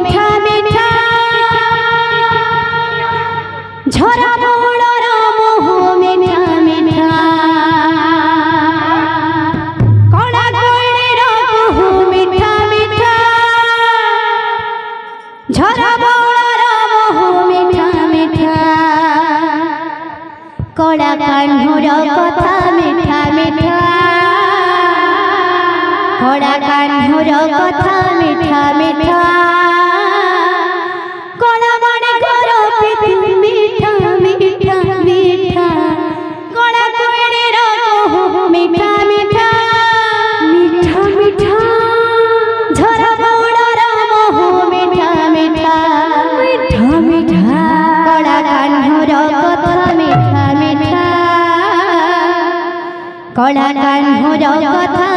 মিঠা মিঠা ঝরা বড়র মোহ মিঠা মিঠা কড়া কইড়ের কুহ মিঠা মিঠা ঝরা বড়র মোহ মিঠা মিঠা কড়া কাহ্নুর কথা মিঠা মিঠা কড়া কাহ্নুর কথা মিঠা মিঠা কড়া মনে করো প্রীতি মিঠা মিঠা মিঠা কড়া কইড়ের কুহ মিঠা মিঠা মিঠা মিঠা ঝরা বড়র মোহ মিঠা মিঠা মিঠা মিঠা কড়া কাহ্নুর কথা মিঠা মিঠা কড়া কাহ্নুর কথা